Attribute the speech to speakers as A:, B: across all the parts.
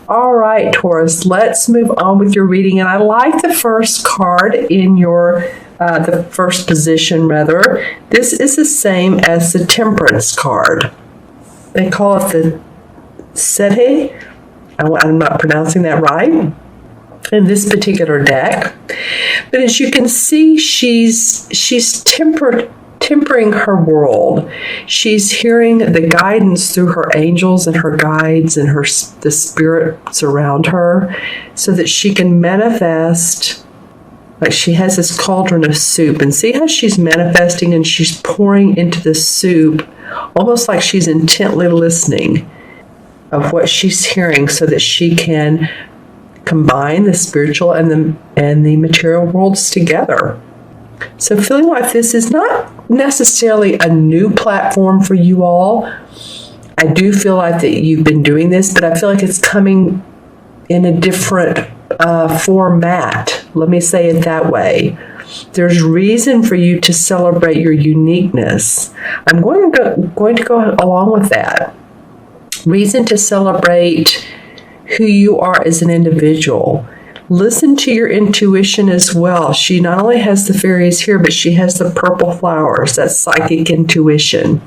A: All right, Taurus, let's move on with your reading. And I like the first card in your, the first position, rather. This is the same as the Temperance card. They call it the Sete. I'm not pronouncing that right in this particular deck. But as you can see, she's tempering her world. She's hearing the guidance through her angels and her guides and the spirits around her so that she can manifest. Like she has this cauldron of soup, and see how she's manifesting and she's pouring into the soup almost like she's intently listening of what she's hearing so that she can combine the spiritual and the material worlds together. So feeling like this is not necessarily a new platform for you all. I do feel like that you've been doing this, but I feel like it's coming in a different format. Let me say it that way. There's reason for you to celebrate your uniqueness. I'm going to go along with that. Reason to celebrate who you are as an individual. Listen to your intuition as well. She not only has the fairies here, but she has the purple flowers. That's psychic intuition.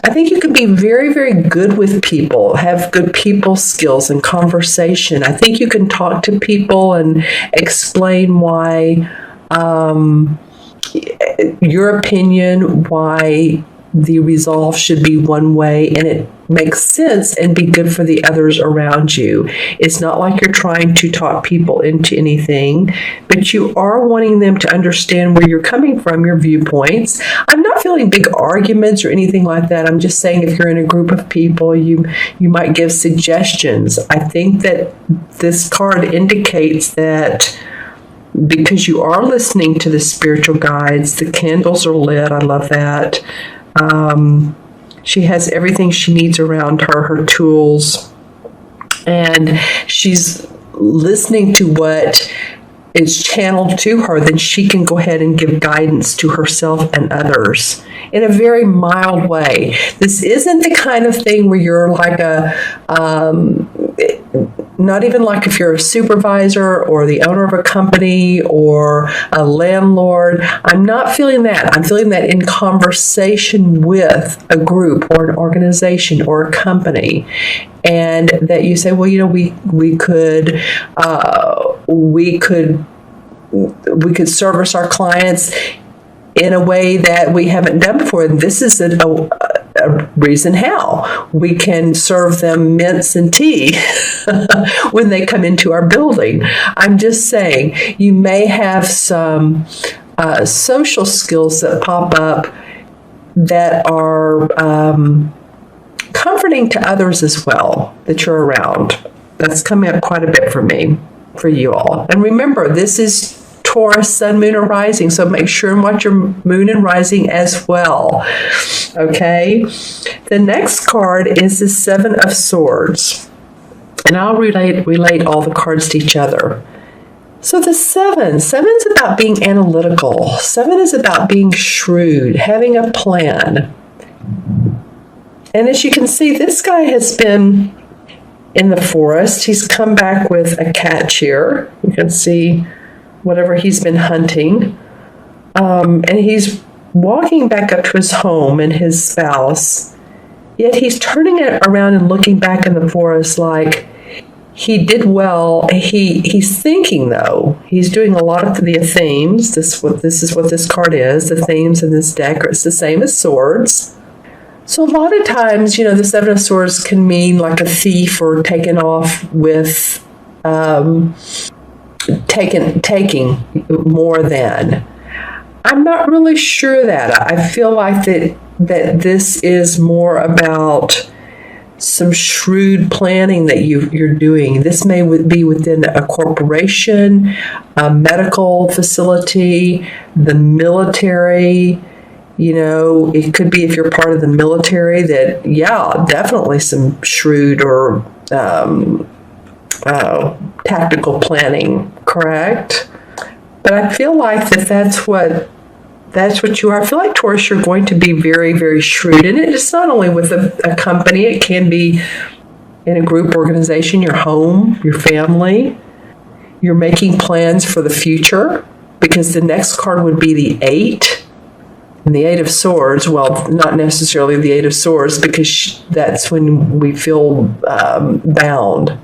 A: I think you can be very, very good with people, have good people skills and conversation. I think you can talk to people and explain why your opinion, why the resolve should be one way, and it makes sense and be good for the others around you. It's not like you're trying to talk people into anything, but you are wanting them to understand where you're coming from, your viewpoints. I'm not feeling big arguments or anything like that. I'm just saying if you're in a group of people, you might give suggestions. I think that this card indicates that because you are listening to the spiritual guides, the candles are lit. I love that. She has everything she needs around her tools, and she's listening to what is channeled to her. Then she can go ahead and give guidance to herself and others in a very mild way. This isn't the kind of thing where you're like not even like if you're a supervisor or the owner of a company or a landlord. I'm not feeling that. I'm feeling that in conversation with a group or an organization or a company, and that you say, well, we could service our clients in a way that we haven't done before. And this is a reason how we can serve them mints and tea when they come into our building. I'm just saying you may have some social skills that pop up that are comforting to others as well that you're around. That's coming up quite a bit for me, for you all. And remember, this is Taurus, Sun, Moon, or Rising, so make sure and watch your Moon and Rising as well. Okay? The next card is the Seven of Swords. And I'll relate all the cards to each other. So the seven's about being analytical. 7 is about being shrewd, having a plan. And as you can see, this guy has been in the forest. He's come back with a cat here. You can see whatever he's been hunting. And he's walking back up to his home and his spouse. Yet he's turning it around and looking back in the forest like he did well. He's thinking, though. He's doing a lot of the themes. This is what this card is. The themes in this deck are the same as swords. So a lot of times, the Seven of Swords can mean like a thief or taking off with taking more than. I'm not really sure that. I feel like that this is more about some shrewd planning that you're doing. This may be within a corporation, a medical facility, the military. It could be if you're part of the military that, yeah, definitely some shrewd or tactical planning, correct? But I feel like that's what you are. I feel like, Taurus, you're going to be very, very shrewd. And it's not only with a company, it can be in a group organization, your home, your family. You're making plans for the future, because the next card would be the 8. And the 8 of Swords, well, not necessarily the 8 of Swords, because that's when we feel bound.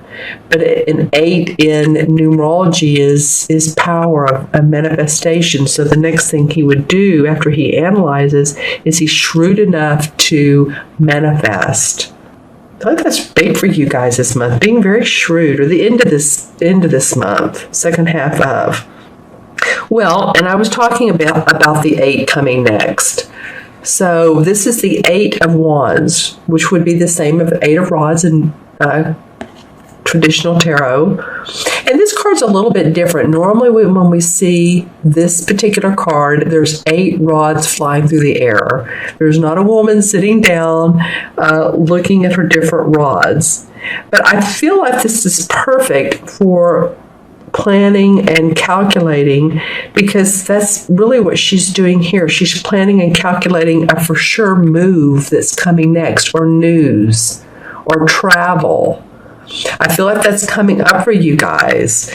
A: But an 8 in numerology is power, a manifestation. So the next thing he would do after he analyzes is he's shrewd enough to manifest. I think that's big for you guys this month, being very shrewd, or the end of this month, second half of. Well, and I was talking about the 8 coming next. So this is the 8 of Wands, which would be the same as 8 of Rods in traditional tarot. And this card's a little bit different. Normally when we see this particular card, there's 8 rods flying through the air. There's not a woman sitting down looking at her different rods. But I feel like this is perfect for planning and calculating, because that's really what she's doing here. She's planning and calculating a for sure move that's coming next, or news, or travel. I feel like that's coming up for you guys.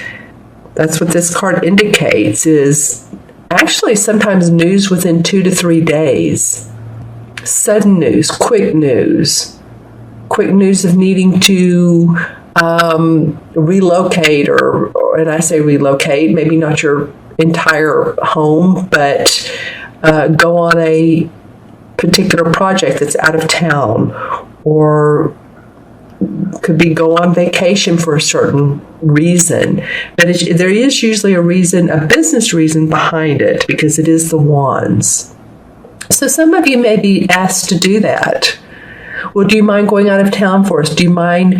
A: That's what this card indicates, is actually sometimes news within 2 to 3 days. Sudden news, quick news of needing to relocate, or and I say relocate, maybe not your entire home, but go on a particular project that's out of town, or could be go on vacation for a certain reason. But there is usually a reason, a business reason behind it, because it is the Wands. So some of you may be asked to do that. Well, do you mind going out of town for us? Do you mind,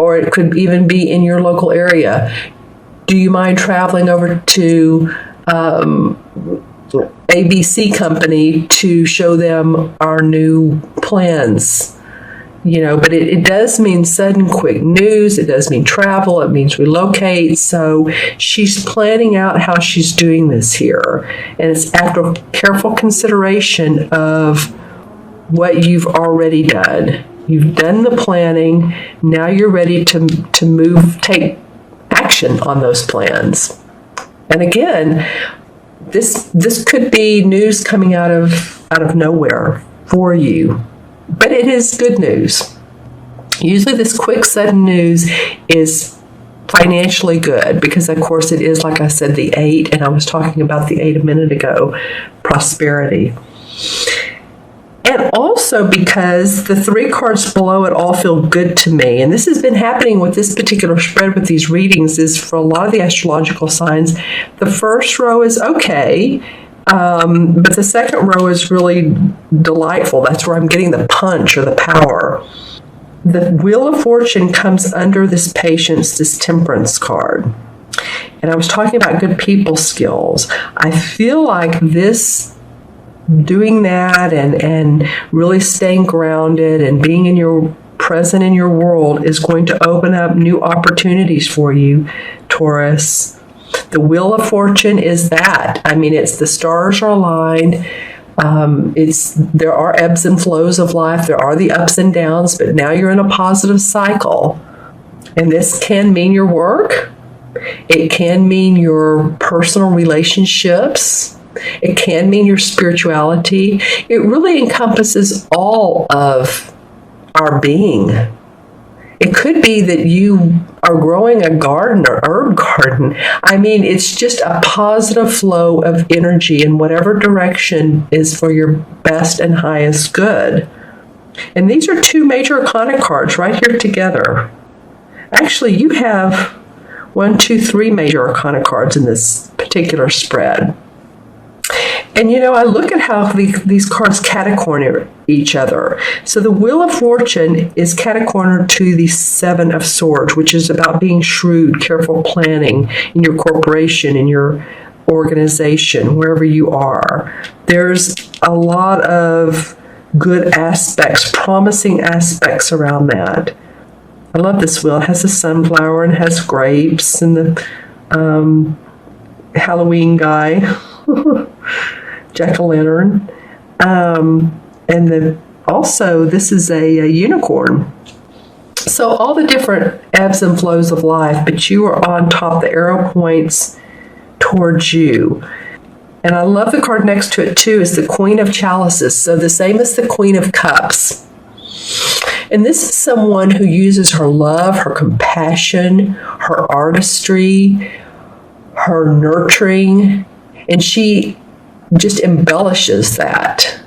A: or it could even be in your local area, do you mind traveling over to ABC company to show them our new plans? You know, but it does mean sudden, quick news. It does mean travel. It means relocate. So she's planning out how she's doing this here. And it's after careful consideration of what you've already done. You've done the planning. Now you're ready to move, take action on those plans. And again, this could be news coming out of nowhere for you. But it is good news. Usually this quick, sudden news is financially good, because of course it is, like I said, the 8, and I was talking about the 8 a minute ago, prosperity. And also because the 3 cards below it all feel good to me. And this has been happening with this particular spread with these readings, is for a lot of the astrological signs, the first row is okay. But the second row is really delightful. That's where I'm getting the punch or the power. The Wheel of Fortune comes under this Patience, this Temperance card. And I was talking about good people skills. I feel like this, doing that and really staying grounded and being in your present in your world, is going to open up new opportunities for you, Taurus. The Wheel of Fortune is that. I mean, it's the stars are aligned. There are ebbs and flows of life. There are the ups and downs, but now you're in a positive cycle. And this can mean your work. It can mean your personal relationships. It can mean your spirituality. It really encompasses all of our being. It could be that you are growing a garden or herb garden. I mean, it's just a positive flow of energy in whatever direction is for your best and highest good. And these are 2 major arcana cards right here together. Actually, you have 1, 2, 3 major arcana cards in this particular spread. And, you know, I look at how these cards catacorner each other. So the Wheel of Fortune is catacornered to the 7 of Swords, which is about being shrewd, careful planning in your corporation, in your organization, wherever you are. There's a lot of good aspects, promising aspects around that. I love this wheel. It has a sunflower and has grapes and the Halloween guy. Jack-o'-lantern. And also, this is a unicorn. So all the different ebbs and flows of life, but you are on top. The arrow points towards you. And I love the card next to it too, is the Queen of Chalices. So the same as the Queen of Cups. And this is someone who uses her love, her compassion, her artistry, her nurturing, and she just embellishes that.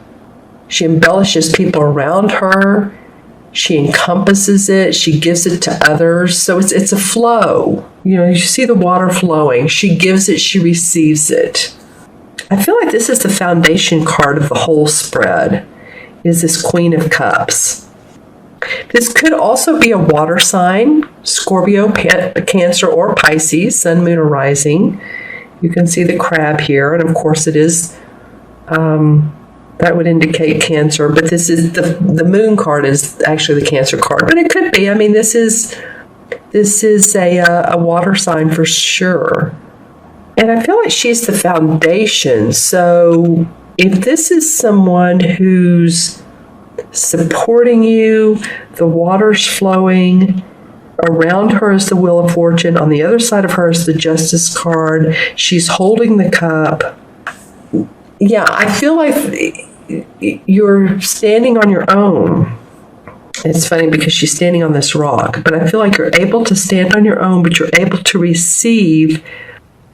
A: She embellishes people around her. She encompasses it. She gives it to others. So it's a flow. You know, you see the water flowing. She gives it, she receives it. I feel like this is the foundation card of the whole spread, is this Queen of Cups. This could also be a water sign, Scorpio, Cancer, or Pisces, Sun, Moon, or Rising. You can see the crab here, and of course it is, that would indicate Cancer, but this is the Moon card is actually the Cancer card, but it could be. I mean, this is a water sign for sure. And I feel like she's the foundation. So if this is someone who's supporting you, the water's flowing, around her is the Wheel of Fortune, on the other side of her is the Justice card, she's holding the cup. Yeah, I feel like you're standing on your own. It's funny because she's standing on this rock, but I feel like you're able to stand on your own, but you're able to receive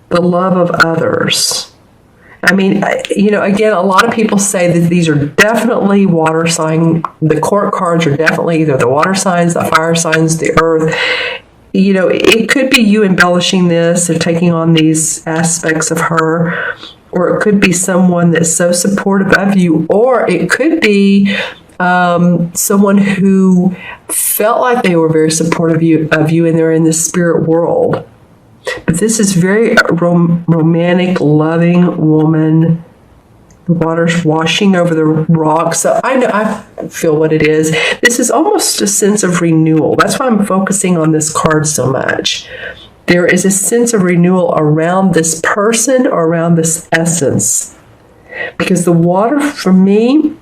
A: the love of others. I mean, you know, again, a lot of people say that these are definitely water sign. The court cards are definitely either the water signs, the fire signs, the earth. You know, it could be you embellishing this or taking on these aspects of her, or it could be someone that's so supportive of you, or it could be someone who felt like they were very supportive of you and they're in the spirit world. But this is very romantic, loving woman. The water's washing over the rocks. So I feel what it is. This is almost a sense of renewal. That's why I'm focusing on this card so much. There is a sense of renewal around this person or around this essence. Because the water, for me,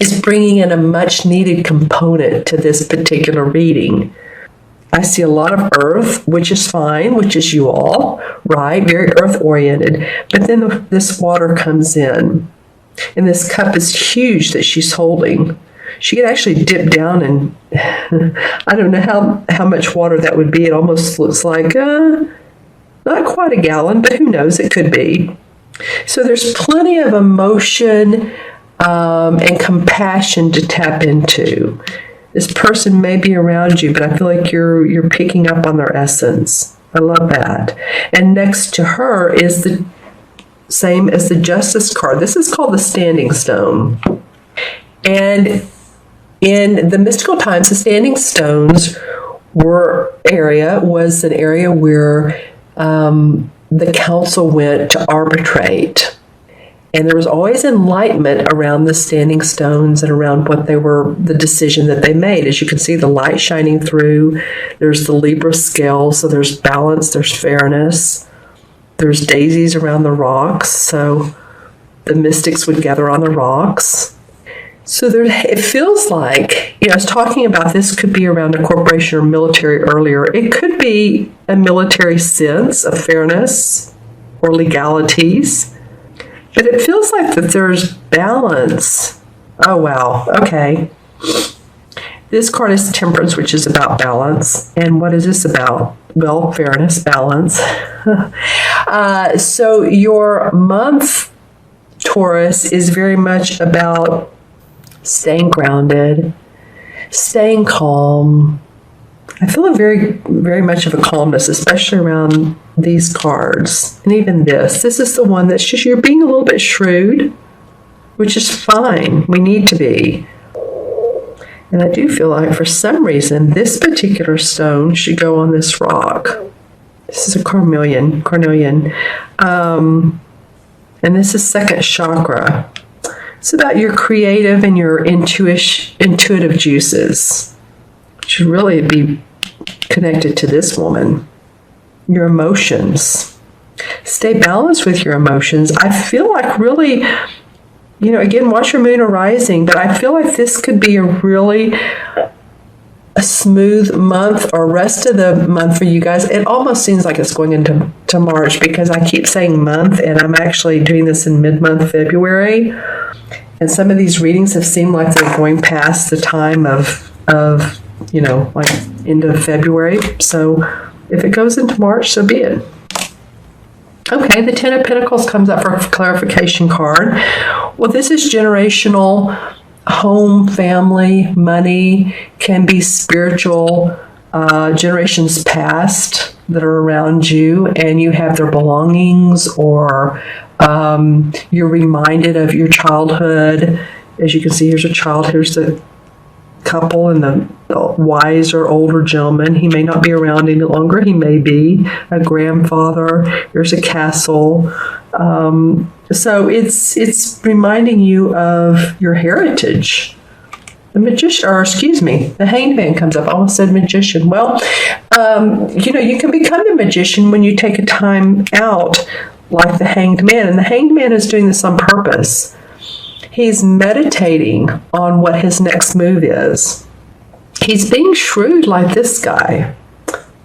A: is bringing in a much needed component to this particular reading. I see a lot of earth, which is fine, which is you all, right? Very earth-oriented. But then this water comes in. And this cup is huge that she's holding. She could actually dip down and I don't know how much water that would be. It almost looks like not quite a gallon, but who knows? It could be. So there's plenty of emotion and compassion to tap into. This person may be around you, but I feel like you're picking up on their essence. I love that. And next to her is the same as the Justice card. This is called the Standing Stone. And in the mystical times, the Standing Stones was an area where the council went to arbitrate. And there was always enlightenment around the Standing Stones and around what they were, the decision that they made. As you can see, the light shining through. There's the Libra scale, so there's balance, there's fairness. There's daisies around the rocks, so the mystics would gather on the rocks. So it feels like, I was talking about this could be around a corporation or military earlier. It could be a military sense of fairness or legalities. But it feels like that there's balance. Oh, wow. Okay. This card is Temperance, which is about balance. And what is this about? Well, fairness, balance. So your month, Taurus, is very much about staying grounded, staying calm. I feel very, very much of a calmness, especially around these cards. And even this is the one that's just, you're being a little bit shrewd, which is fine. We need to be. And I do feel like for some reason, this particular stone should go on this rock. This is a carnelian. And this is second chakra. It's about your creative and your intuitive juices. Should really be connected to this woman. Your emotions. Stay balanced with your emotions. I feel like really, again, watch your moon or rising, but I feel like this could be a smooth month or rest of the month for you guys. It almost seems like it's going into March because I keep saying month, and I'm actually doing this in mid-month February. And some of these readings have seemed like they're going past the time of like end of February. So if it goes into March, so be it. Okay, the Ten of Pentacles comes up for a clarification card. Well, this is generational, home, family, money, can be spiritual, generations past that are around you, and you have their belongings, or you're reminded of your childhood. As you can see, here's a child, here's the couple and the wiser older gentleman. He may not be around any longer. He may be a grandfather. Here's a castle. So it's reminding you of your heritage. The magician, or excuse me, the Hanged Man comes up. I almost said magician. Well, you can become a magician when you take a time out, like the Hanged Man. And the Hanged Man is doing this on purpose. He's meditating on what his next move is. He's being shrewd like this guy,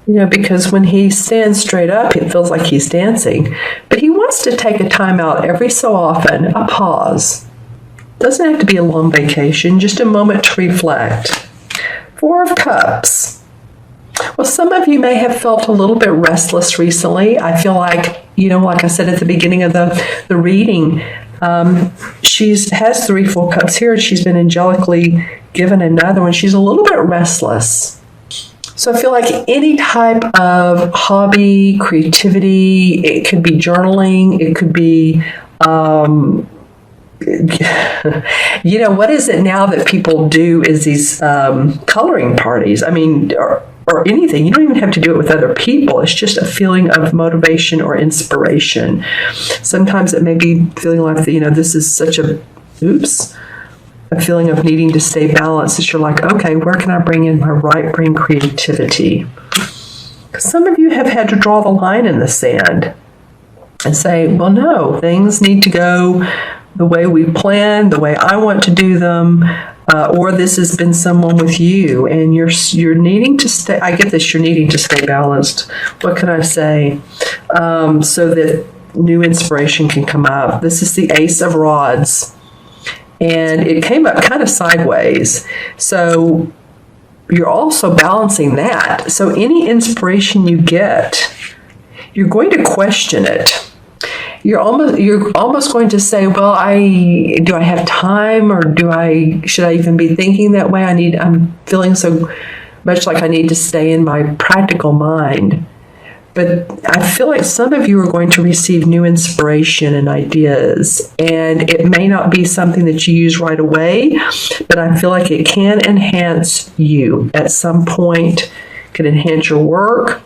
A: because when he stands straight up, it feels like he's dancing. But he wants to take a time out every so often, a pause. Doesn't have to be a long vacation, just a moment to reflect. Four of Cups. Well, some of you may have felt a little bit restless recently. I feel like, like I said at the beginning of the reading, she has 3 full cups here. She's been angelically given another one. She's a little bit restless. So I feel like any type of hobby, creativity, it could be journaling, it could be, what is it now that people do is these coloring parties. I mean, or anything. You don't even have to do it with other people. It's just a feeling of motivation or inspiration. Sometimes it may be feeling like, this is such a feeling of needing to stay balanced, that you're like, okay, where can I bring in my right brain creativity? Some of you have had to draw the line in the sand and say, well, no, things need to go the way we planned, the way I want to do them. Or this has been someone with you, and you're needing to stay. I get this. You're needing to stay balanced. What can I say? So that new inspiration can come up. This is the Ace of Rods, and it came up kind of sideways. So you're also balancing that. So any inspiration you get, you're going to question it. You're almost going to say, well, do I have time, or should I even be thinking that way? I'm feeling so much like I need to stay in my practical mind. But I feel like some of you are going to receive new inspiration and ideas, and it may not be something that you use right away, but I feel like it can enhance you at some point. Can enhance your work,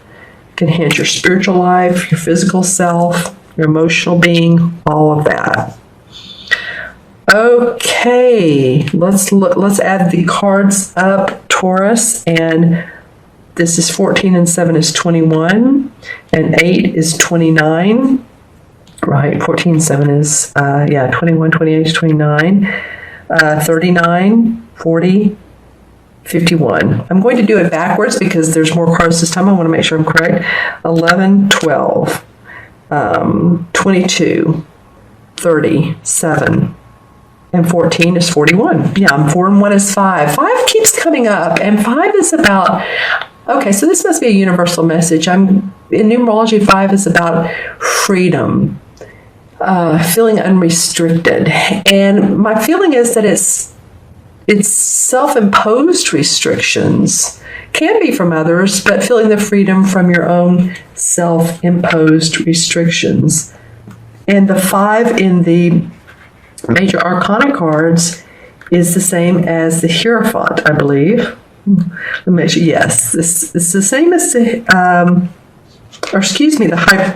A: can enhance your spiritual life, your physical self, your emotional being, all of that. Okay, let's add the cards up, Taurus, and this is 14 and 7 is 21, and 8 is 29. Right, 14 and 7 is 21, 28 is 29, 39, 40, 51. I'm going to do it backwards because there's more cards this time. I want to make sure I'm correct. 11, 12. 22, 30, 7, and 14 is 41. Yeah, and 4 and 1 is 5. 5 keeps coming up, and 5 is about, okay, so this must be a universal message. In numerology, 5 is about freedom, feeling unrestricted. And my feeling is that it's self-imposed restrictions. Can be from others, but feeling the freedom from your own self-imposed restrictions. And the 5 in the major arcana cards is the same as the Hierophant, I believe. Let me make sure. Yes, this is the same as the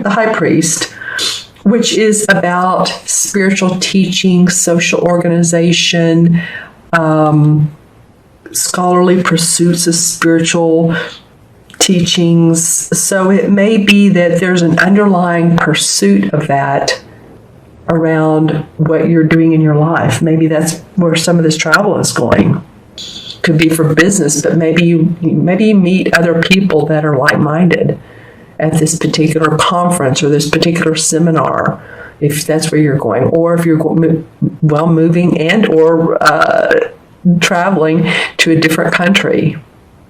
A: High Priest, which is about spiritual teaching, social organization, scholarly pursuits of spiritual teachings. So it may be that there's an underlying pursuit of that around what you're doing in your life. Maybe that's where some of this travel is going. could be for business, but maybe you meet other people that are like-minded at this particular conference or this particular seminar, if that's where you're going, or if you're moving and or traveling to a different country,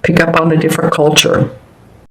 A: pick up on a different culture.